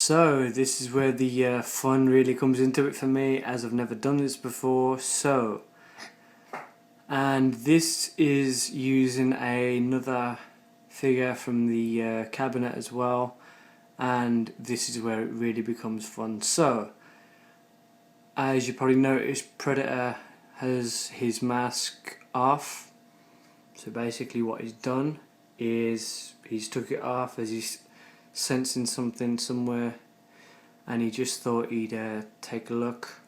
So this is where the fun really comes into it for me, as I've never done this before. And this is using another figure from the cabinet as well, and this is where it really becomes fun. So as you probably noticed, Predator has his mask off. So basically what he's done is he's took it off as he's sensing something somewhere, and he just thought he'd take a look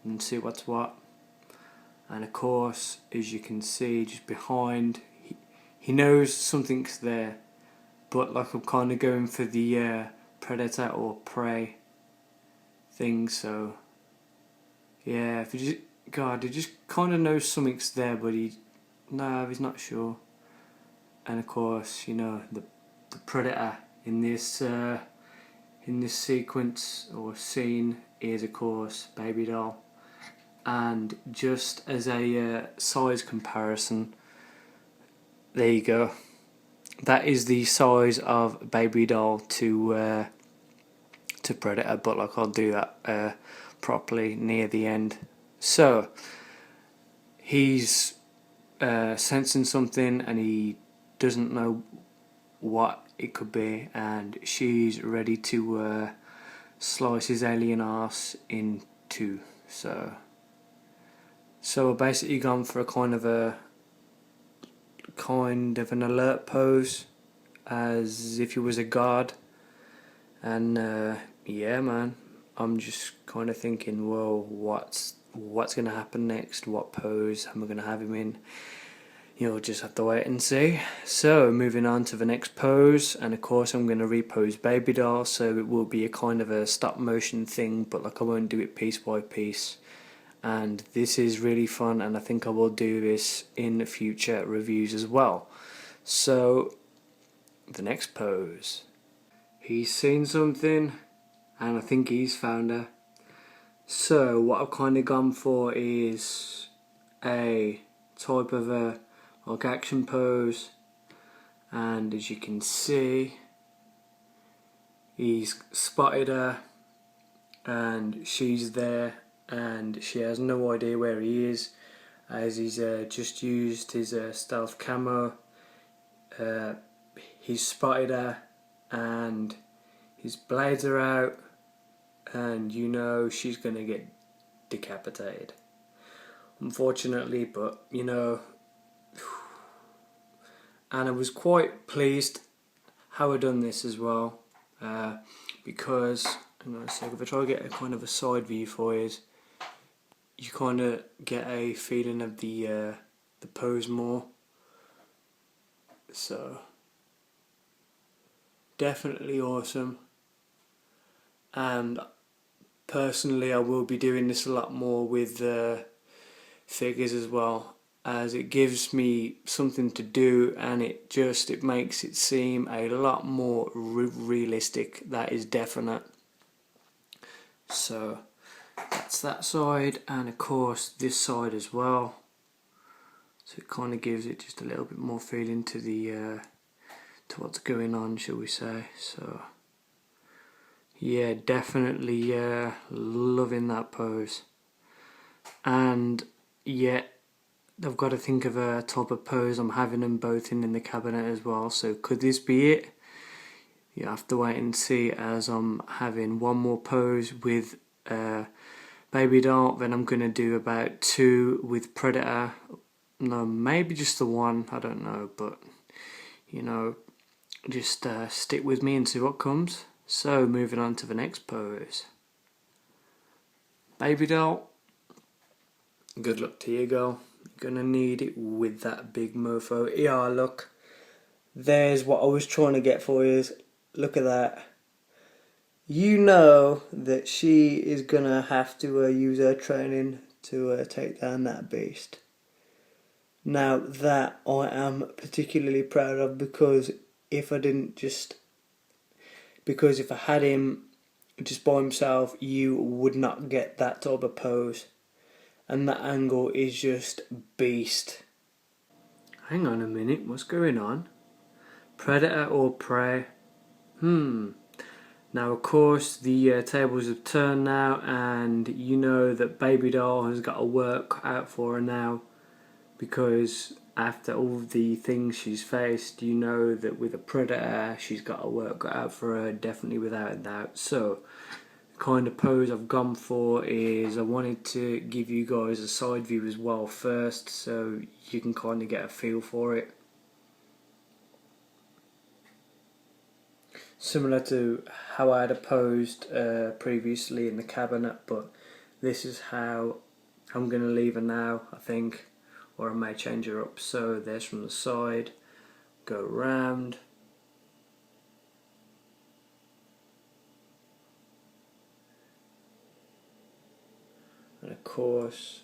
and see what's what. And of course, as you can see just behind, he knows something's there, but like I'm kind of going for the predator or prey thing. So yeah, if you just kind of knows something's there, but he's not sure. And of course, you know, the predator in this sequence or scene is of course Baby Doll. And just as a size comparison, there you go. That is the size of Baby Doll to Predator, but like I'll do that properly near the end. So he's sensing something and he doesn't know what it could be, and she's ready to slice his alien ass in two. So I've basically gone for a kind of an alert pose, as if he was a guard. And yeah, man, I'm just kind of thinking, well, what's gonna happen next? What pose am I gonna have him in? You'll just have to wait and see. So moving on to the next pose, and of course I'm going to repose Baby Doll, so it will be a kind of a stop motion thing, but like I won't do it piece by piece. And this is really fun, and I think I will do this in future reviews as well. So the next pose, he's seen something and I think he's found her. So what I've kind of gone for is a type of a like action pose, and as you can see, he's spotted her and she's there, and she has no idea where he is, as he's just used his stealth camo. He's spotted her and his blades are out, and you know she's gonna get decapitated, unfortunately. But you know, and I was quite pleased how I done this as well, because hang on a sec, if I try to get a kind of a side view for you, you kind of get a feeling of the pose more. So definitely awesome, and personally I will be doing this a lot more with figures as well, as it gives me something to do, and it makes it seem a lot more realistic. That is definite. So that's that side, and of course this side as well. So it kind of gives it just a little bit more feeling to the to what's going on, shall we say. So yeah, definitely loving that pose. And yet I've got to think of a type of pose. I'm having them both in the cabinet as well, so could this be it? You have to wait and see, as I'm having one more pose with Baby Doll, then I'm going to do about two with Predator. No, maybe just the one, I don't know, but you know, just stick with me and see what comes. So moving on to the next pose. Baby Doll, good luck to you, girl. You're gonna need it with that big mofo. Yeah, look, there's what I was trying to get for you. Look at that. You know that she is gonna have to use her training to take down that beast. Now that I am particularly proud of, because if I had him just by himself, you would not get that type of pose. And that angle is just beast. Hang on a minute, what's going on? Predator or prey? Now of course the tables have turned now, and you know that Baby Doll has got to work out for her now, because after all the things she's faced, you know that with a predator she's got to work out for her, definitely without a doubt. So the kind of pose I've gone for is I wanted to give you guys a side view as well first, so you can kind of get a feel for it. Similar to how I had posed previously in the cabinet, but this is how I'm going to leave her now, I think, or I may change her up. So there's from the side, go round, and of course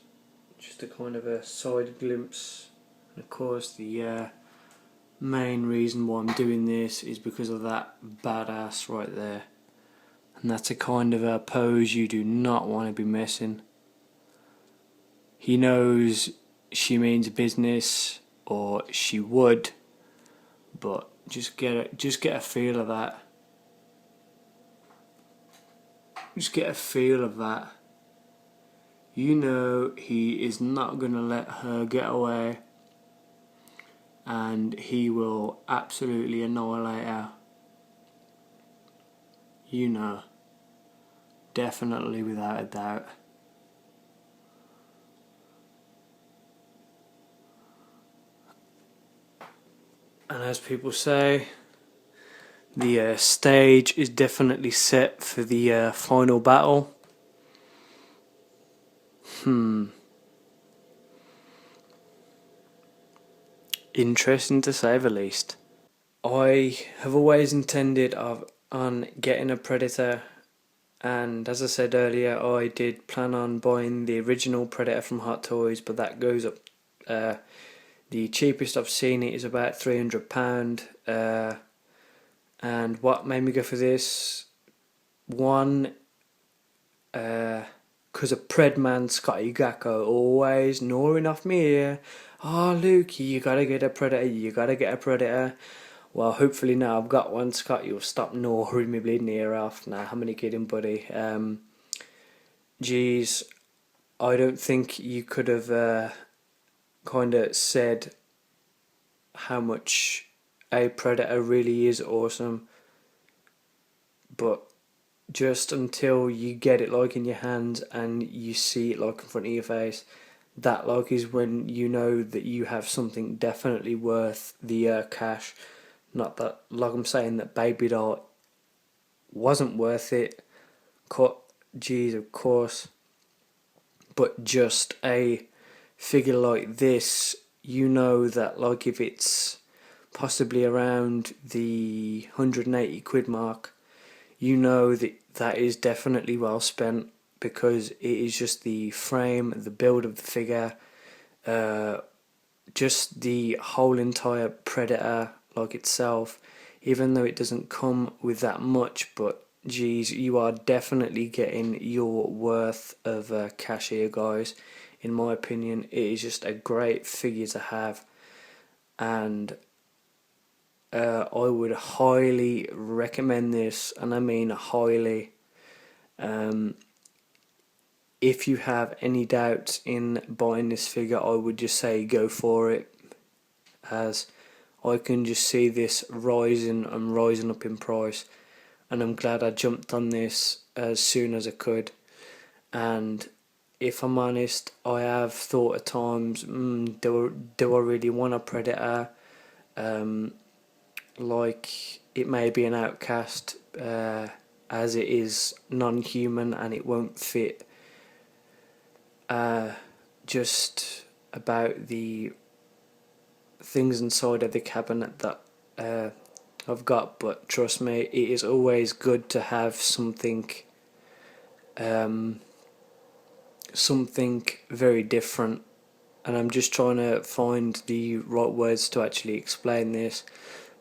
just a kind of a side glimpse, and of course the main reason why I'm doing this is because of that badass right there, and that's a kind of a pose you do not want to be missing. He knows she means business, or she would, but just get a feel of that. Just get a feel of that. You know he is not gonna let her get away, and he will absolutely annihilate her. You know, definitely without a doubt. And as people say, the stage is definitely set for the final battle. Interesting to say the least. I have always intended on getting a Predator, and as I said earlier, I did plan on buying the original Predator from Hot Toys, but that goes up. The cheapest I've seen it is about £300. And what made me go for this? One, because a Predman Scotty Gacko always gnawing off me ear. Oh, Luke, you gotta get a Predator, you gotta get a Predator. Well, hopefully now I've got one, Scott, you'll stop gnawing me bleeding ear off. Nah, how many kidding, buddy? Geez, I don't think you could have kind of said how much a Predator really is awesome, but just until you get it like in your hands and you see it like in front of your face, that like is when you know that you have something definitely worth the cash. Not that, like I'm saying, that Baby Doll wasn't worth it. Geez, of course. But just a figure like this, you know that like if it's possibly around the £180 mark, you know that that is definitely well spent, because it is just the frame, the build of the figure, just the whole entire Predator like itself, even though it doesn't come with that much, but geez, you are definitely getting your worth of cash here, guys. In my opinion, it is just a great figure to have, and I would highly recommend this, and I mean highly. If you have any doubts in buying this figure, I would just say go for it, as I can just see this rising and rising up in price, and I'm glad I jumped on this as soon as I could. And if I'm honest, I have thought at times, do I really want a Predator? Like, it may be an outcast, as it is non-human and it won't fit. Just about the things inside of the cabinet that I've got, but trust me, it is always good to have something something very different, and I'm just trying to find the right words to actually explain this,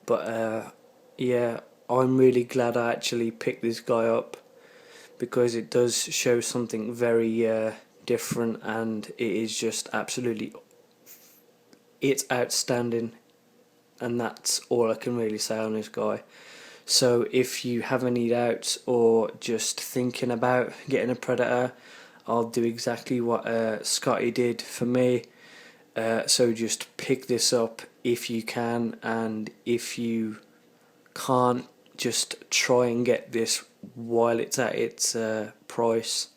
but yeah, I'm really glad I actually picked this guy up, because it does show something very different, and it is just absolutely, it's outstanding, and that's all I can really say on this guy. So if you have any doubts or just thinking about getting a Predator, I'll do exactly what Scotty did for me. So just pick this up if you can, and if you can't, just try and get this while it's at its price,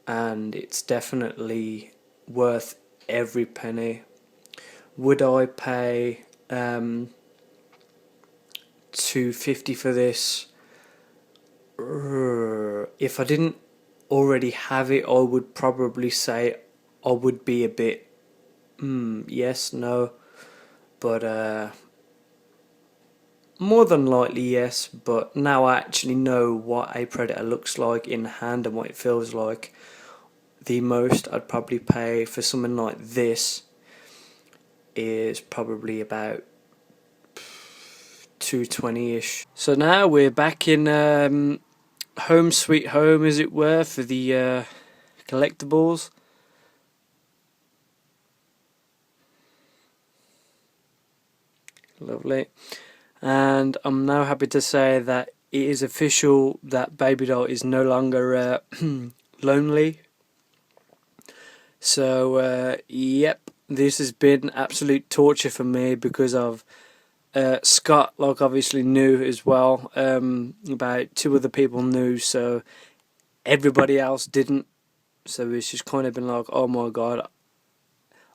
and it's definitely worth every penny. Would I pay $250 for this? If I didn't already have it, I would probably say I would be a bit yes, no, but more than likely yes. But now I actually know what a Predator looks like in hand and what it feels like. The most I'd probably pay for something like this is probably about 220-ish. So now we're back in home sweet home, as it were, for the collectibles. Lovely. And I'm now happy to say that it is official that Baby Doll is no longer lonely. So yep, this has been absolute torture for me because of Scott, like, obviously knew as well. About 2 other people knew, so everybody else didn't. So it's just kind of been like, oh my god,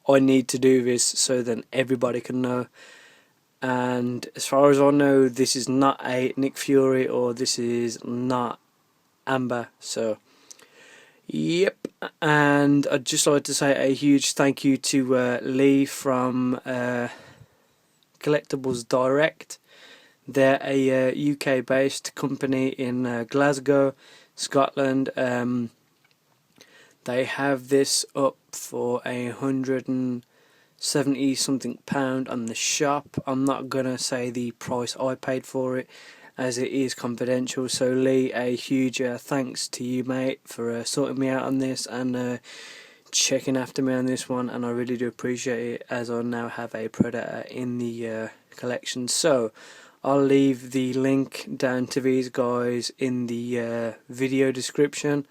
I need to do this so then everybody can know. And as far as I know, this is not a Nick Fury, or this is not Amber. So yep. And I'd just like to say a huge thank you to Lee from Collectiblesdirect. They're a UK based company in Glasgow, Scotland. They have this up for £170 something on the shop. I'm not gonna say the price I paid for it, as it is confidential. So Lee, a huge thanks to you, mate, for sorting me out on this and checking after me on this one, and I really do appreciate it, as I now have a Predator in the collection. So I'll leave the link down to these guys in the video description,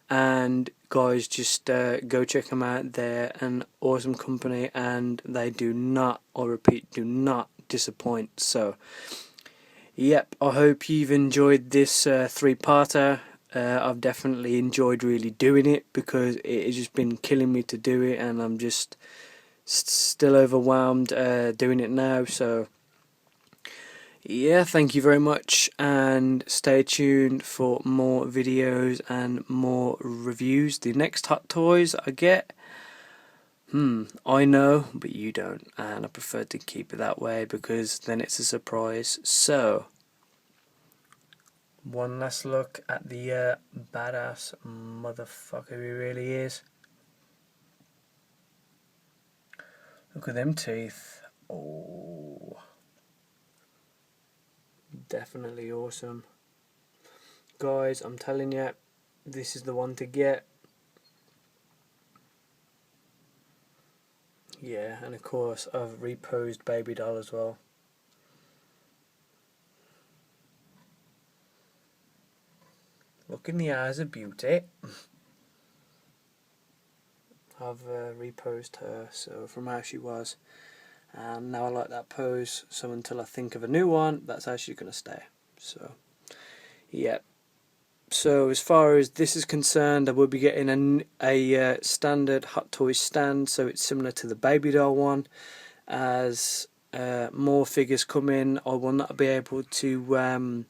and guys, just go check them out. They're an awesome company, and they do not, I repeat, do not disappoint. So yep, I hope you've enjoyed this 3-parter. I've definitely enjoyed really doing it, because it has just been killing me to do it, and I'm just still overwhelmed doing it now. So yeah, thank you very much, and stay tuned for more videos and more reviews. The next Hot Toys I get, I know, but you don't, and I prefer to keep it that way because then it's a surprise. So one last look at the badass motherfucker he really is. Look at them teeth. Oh, definitely awesome. Guys, I'm telling you, this is the one to get. Yeah, and of course I've reposed Baby Doll as well. Look in the eyes of beauty. I've reposed her, so from how she was, and now I like that pose, so until I think of a new one, that's how she's going to stay. So yeah, so as far as this is concerned, I will be getting a standard Hot Toys stand, so it's similar to the Baby Doll one. As more figures come in, I will not be able to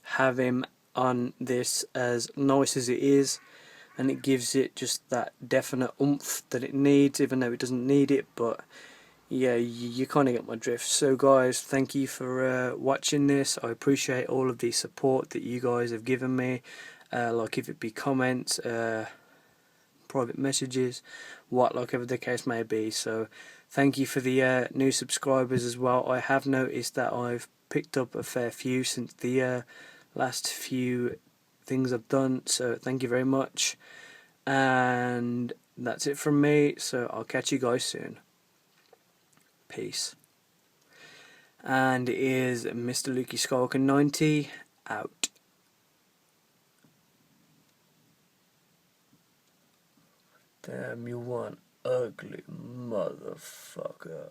have him on this as nice as it is, and it gives it just that definite oomph that it needs, even though it doesn't need it. But yeah, you kind of get my drift. So guys, thank you for watching this. I appreciate all of the support that you guys have given me, like if it be comments, private messages, whatever the case may be. So thank you for the new subscribers as well. I have noticed that I've picked up a fair few since the last few things I've done, so thank you very much. And that's it from me, so I'll catch you guys soon. Peace. And here's Mr. Lukey Skywalker 90 out. Damn, you one ugly motherfucker.